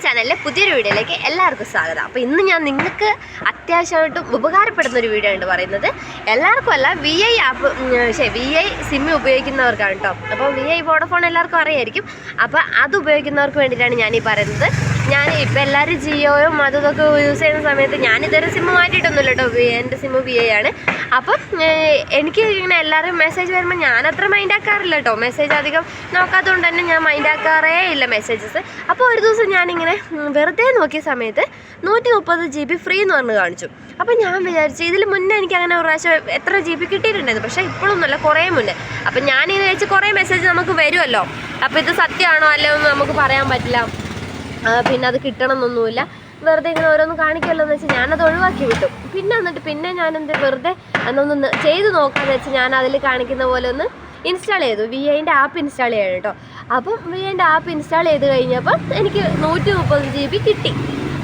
ചാനലിലെ പുതിയൊരു വീഡിയോയിലേക്ക് എല്ലാവർക്കും സ്വാഗതം. അപ്പോൾ ഇന്ന് ഞാൻ നിങ്ങൾക്ക് അത്യാവശ്യമായിട്ടും ഉപകാരപ്പെടുന്നൊരു വീഡിയോ ആണ് പറയുന്നത്. എല്ലാവർക്കും അല്ല, VI ആപ്പ് VI സിം ഉപയോഗിക്കുന്നവർക്കാണ് കേട്ടോ. അപ്പോൾ VI വോഡഫോൺ എല്ലാവർക്കും അറിയായിരിക്കും. അപ്പോൾ അത് ഉപയോഗിക്കുന്നവർക്ക് വേണ്ടിയിട്ടാണ് ഞാനീ പറയുന്നത്. ഞാൻ ഇപ്പോൾ എല്ലാവരും ജിയോയും അതൊക്കെ യൂസ് ചെയ്യുന്ന സമയത്ത് ഞാനിതുവരെ സിം മാറ്റിയിട്ടൊന്നുമില്ല കേട്ടോ. എൻ്റെ സിം VI ആണ്. അപ്പം എനിക്ക് ഇങ്ങനെ എല്ലാവരും മെസ്സേജ് വരുമ്പോൾ ഞാനത്ര മൈൻഡ് ആക്കാറില്ല കേട്ടോ. മെസ്സേജ് അധികം നോക്കാത്തതുകൊണ്ട് തന്നെ ഞാൻ മൈൻഡ് ആക്കാറേ ഇല്ല മെസ്സേജസ്. അപ്പോൾ ഒരു ദിവസം ഞാനിങ്ങനെ വെറുതെ നോക്കിയ സമയത്ത് 130 GB ഫ്രീ എന്ന് പറഞ്ഞ് കാണിച്ചു. അപ്പോൾ ഞാൻ വിചാരിച്ചു ഇതിൽ മുന്നേ എനിക്ക് അങ്ങനെ ഒരു പ്രാവശ്യം എത്ര GB കിട്ടിയിട്ടുണ്ടായിരുന്നു, പക്ഷേ ഇപ്പോഴൊന്നുമല്ല, കുറേ മുന്നേ. അപ്പം ഞാനിങ്ങനെ വെച്ച് കുറേ മെസ്സേജ് നമുക്ക് വരുമല്ലോ. അപ്പോൾ ഇത് സത്യമാണോ അല്ലോ എന്ന് നമുക്ക് പറയാൻ പറ്റില്ല. പിന്നെ അത് കിട്ടണമെന്നൊന്നുമില്ല, വെറുതെ ഇങ്ങനെ ഓരോന്ന് കാണിക്കുമല്ലോ എന്ന് വെച്ച് ഞാനത് ഒഴിവാക്കി വിട്ടു. പിന്നെ ഞാനെന്ത് വെറുതെ എന്നൊന്ന് ചെയ്ത് നോക്കാമെന്ന് വെച്ച് ഞാൻ അതിൽ കാണിക്കുന്ന പോലെ ഒന്ന് ഇൻസ്റ്റാൾ ചെയ്തു. VIൻ്റെ ആപ്പ് ഇൻസ്റ്റാൾ ചെയ്യണം കേട്ടോ. അപ്പം VIൻ്റെ ആപ്പ് ഇൻസ്റ്റാൾ ചെയ്ത് കഴിഞ്ഞപ്പോൾ എനിക്ക് 130 GB കിട്ടി.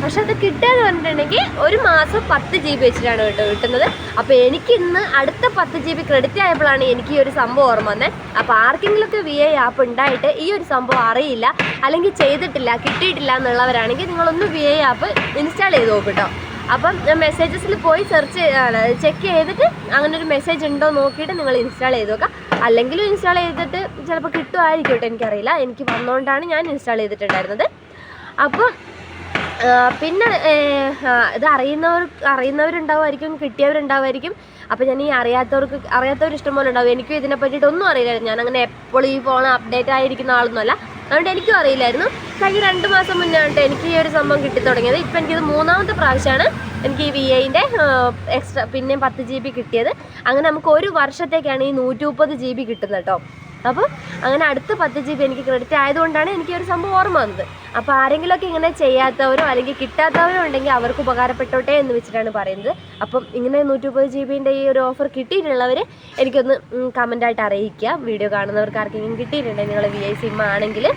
പക്ഷെ അത് കിട്ടുകയെന്ന് പറഞ്ഞിട്ടുണ്ടെങ്കിൽ ഒരു മാസം 10 GB വെച്ചിട്ടാണ് കേട്ടോ കിട്ടുന്നത്. അപ്പോൾ എനിക്കിന്ന് അടുത്ത 10 GB ക്രെഡിറ്റ് ആയപ്പോഴാണ് എനിക്ക് ഈ ഒരു സംഭവം ഓർമ്മ വന്നത്. അപ്പോൾ ആർക്കെങ്കിലുമൊക്കെ VI ആപ്പ് ഉണ്ടായിട്ട് ഈ ഒരു സംഭവം അറിയില്ല, അല്ലെങ്കിൽ ചെയ്തിട്ടില്ല, കിട്ടിയിട്ടില്ല എന്നുള്ളവരാണെങ്കിൽ നിങ്ങളൊന്ന് VI ആപ്പ് ഇൻസ്റ്റാൾ ചെയ്ത് നോക്കും കേട്ടോ. അപ്പം മെസ്സേജസിൽ പോയി ചെക്ക് ചെയ്തിട്ട് അങ്ങനെ ഒരു മെസ്സേജ് ഉണ്ടോ നോക്കിയിട്ട് നിങ്ങൾ ഇൻസ്റ്റാൾ ചെയ്ത് നോക്കാം. അല്ലെങ്കിലും ഇൻസ്റ്റാൾ ചെയ്തിട്ട് ചിലപ്പോൾ കിട്ടുമായിരിക്കും കേട്ടോ, എനിക്കറിയില്ല. എനിക്ക് വന്നുകൊണ്ടാണ് ഞാൻ ഇൻസ്റ്റാൾ ചെയ്തിട്ടുണ്ടായിരുന്നത്. അപ്പം പിന്നെ ഇത് അറിയുന്നവരുണ്ടാവുമായിരിക്കും, കിട്ടിയവരുണ്ടാവുമായിരിക്കും. അപ്പോൾ ഞാൻ ഈ അറിയാത്തവർ ഇഷ്ടംപോലെ ഉണ്ടാവും. എനിക്കും ഇതിനെ പറ്റിയിട്ടൊന്നും അറിയില്ലായിരുന്നു. ഞാനങ്ങനെ എപ്പോഴും ഈ ഫോൺ അപ്ഡേറ്റ് ആയിരിക്കുന്ന ആളൊന്നുമല്ല, അതുകൊണ്ട് എനിക്കും അറിയില്ലായിരുന്നു. കഴിഞ്ഞ 2 മാസം മുന്നേ ആയിട്ട് എനിക്ക് ഈ ഒരു സംഭവം കിട്ടി തുടങ്ങിയത്. ഇപ്പം എനിക്കിത് 3ാമത്തെ പ്രാവശ്യമാണ് എനിക്ക് ഈ VIൻ്റെ എക്സ്ട്രാ പിന്നെയും 10 GB കിട്ടിയത്. അങ്ങനെ നമുക്ക് ഒരു വർഷത്തേക്കാണ് ഈ 130 GB കിട്ടുന്നത് കേട്ടോ. അപ്പോൾ അങ്ങനെ അടുത്ത 10 GB എനിക്ക് ക്രെഡിറ്റ് ആയതുകൊണ്ടാണ് എനിക്ക് ഒരു സംഭവം ഓർമ്മ വന്നത്. അപ്പോൾ ആരെങ്കിലുമൊക്കെ ഇങ്ങനെ ചെയ്യാത്തവരോ അല്ലെങ്കിൽ കിട്ടാത്തവരോ ഉണ്ടെങ്കിൽ അവർക്ക് ഉപകാരപ്പെട്ടോട്ടെ എന്ന് വെച്ചിട്ടാണ് പറയുന്നത്. അപ്പം ഇങ്ങനെ 130 GBൻ്റെ ഈ ഒരു ഓഫർ കിട്ടിയിട്ടുള്ളവർ എനിക്കൊന്ന് കമൻ്റായിട്ട് അറിയിക്കുക. വീഡിയോ കാണുന്നവർക്ക് ആർക്കെങ്കിലും കിട്ടിയിട്ടുണ്ടെങ്കിൽ നിങ്ങൾ VI സിം ആണെങ്കിൽ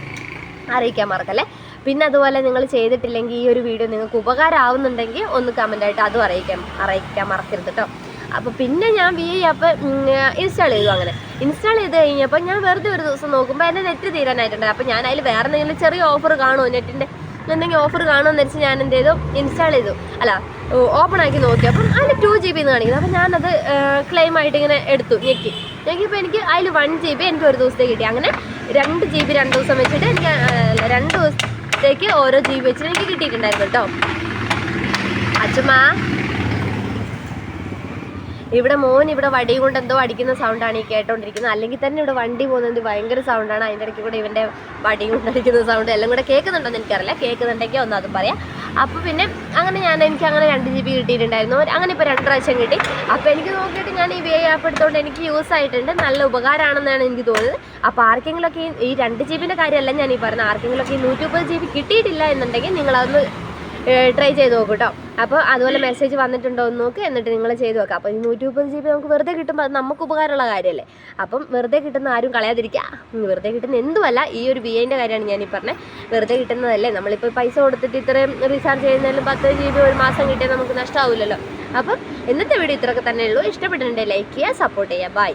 അറിയിക്കാൻ മറക്കല്ലേ. പിന്നെ അതുപോലെ നിങ്ങൾ ചെയ്തിട്ടില്ലെങ്കിൽ ഈ ഒരു വീഡിയോ നിങ്ങൾക്ക് ഉപകാരമാവുന്നുണ്ടെങ്കിൽ ഒന്ന് കമൻ്റായിട്ട് അതും അറിയിക്കാൻ മറക്കരുത് കേട്ടോ. അപ്പോൾ പിന്നെ ഞാൻ VI ആപ്പ് ഇൻസ്റ്റാൾ ചെയ്തു. അങ്ങനെ ഇൻസ്റ്റാൾ ചെയ്ത് കഴിഞ്ഞപ്പോൾ ഞാൻ വെറുതെ ഒരു ദിവസം നോക്കുമ്പോൾ എൻ്റെ നെറ്റ് തീരാനായിട്ടുണ്ട്. അപ്പോൾ ഞാൻ അതിൽ വേറെ എന്തെങ്കിലും ചെറിയ ഓഫർ കാണുമോ, നെറ്റിൻ്റെ എന്തെങ്കിലും ഓഫർ കാണുമെന്ന് വെച്ച് ഞാൻ എന്ത് ചെയ്തു, ഇൻസ്റ്റാൾ ചെയ്തു. ഓപ്പൺ ആക്കി നോക്കി. അപ്പം അതിൽ 2 GB എന്ന് കാണിക്കുന്നത്. അപ്പോൾ ഞാനത് ക്ലെയിം ആയിട്ട് ഇങ്ങനെ ഞെക്കിയപ്പോൾ എനിക്ക് അതിൽ 1 GB എനിക്ക് ഒരു ദിവസത്തേക്ക് കിട്ടി. അങ്ങനെ 2 GB 2 ദിവസം വെച്ചിട്ട് എനിക്ക് 2 ദിവസത്തേക്ക് ഓരോ GB വെച്ചിട്ട് എനിക്ക് കിട്ടിയിട്ടുണ്ടായിരുന്നു കേട്ടോ. അച്ഛമ്മ ഇവിടെ മോൻ ഇവിടെ വടി കൊണ്ട് എന്തോ അടിക്കുന്ന സൗണ്ടാണ് ഈ കേട്ടോണ്ടിരിക്കുന്നത്. അല്ലെങ്കിൽ തന്നെ ഇവിടെ വണ്ടി പോകുന്നത് ഭയങ്കര സൗണ്ടാണ്. അതിൻ്റെ ഇടയ്ക്ക് കൂടെ ഇവൻ്റെ വടി കൊണ്ട് അടിക്കുന്ന സൗണ്ട് എല്ലാം കൂടെ കേൾക്കുന്നുണ്ടോയെന്ന് എനിക്കറിയില്ല. കേൾക്കുന്നുണ്ടെങ്കിൽ ഒന്ന് അതും പറയാം. അപ്പോൾ പിന്നെ അങ്ങനെ എനിക്ക് അങ്ങനെ 2 GB കിട്ടിയിട്ടുണ്ടായിരുന്നു. അങ്ങനെ ഇപ്പോൾ 2 പ്രാവശ്യം കിട്ടി. അപ്പോൾ എനിക്ക് നോക്കിയിട്ട് ഞാൻ ഈ VI ആപ്പ് എടുത്തുകൊണ്ട് എനിക്ക് യൂസ് ആയിട്ടുണ്ട്. നല്ല ഉപകാരമാണെന്നാണ് എനിക്ക് തോന്നുന്നത്. അപ്പോൾ ആർക്കെങ്കിലുമൊക്കെ ഈ 2 GB കാര്യമല്ല ഞാൻ ഈ പറഞ്ഞത്. ആർക്കെങ്കിലുമൊക്കെ ഈ 130 GB കിട്ടിയിട്ടില്ല എന്നുണ്ടെങ്കിൽ നിങ്ങളതൊന്ന് ട്രൈ ചെയ്ത് നോക്കും കേട്ടോ. അപ്പോൾ അതുപോലെ മെസ്സേജ് വന്നിട്ടുണ്ടോ എന്ന് നോക്ക്, എന്നിട്ട് നിങ്ങൾ ചെയ്ത് നോക്കാം. അപ്പോൾ ഈ 130 GB നമുക്ക് വെറുതെ കിട്ടുമ്പോൾ അത് നമുക്ക് ഉപകാരമുള്ള കാര്യമല്ലേ. അപ്പം വെറുതെ കിട്ടുന്ന ആരും കളയാതിരിക്കുക. വെറുതെ കിട്ടുന്ന എന്തുമല്ല, ഈ ഒരു VIൻ്റെ കാര്യമാണ് ഞാനീ പറഞ്ഞത്. വെറുതെ കിട്ടുന്നതല്ലേ. നമ്മളിപ്പോൾ പൈസ കൊടുത്തിട്ട് ഇത്രയും റീചാർജ് ചെയ്യുന്നതിലും 10 GB ഒരു മാസം കിട്ടിയാൽ നമുക്ക് നഷ്ടമാവില്ലല്ലോ. അപ്പം ഇന്നത്തെ വീഡിയോ ഇത്രയൊക്കെ തന്നെ ഉള്ളൂ. ഇഷ്ടപ്പെട്ടിട്ടുണ്ടെങ്കിൽ ലൈക്ക് ചെയ്യുക, സപ്പോർട്ട് ചെയ്യുക. ബൈ.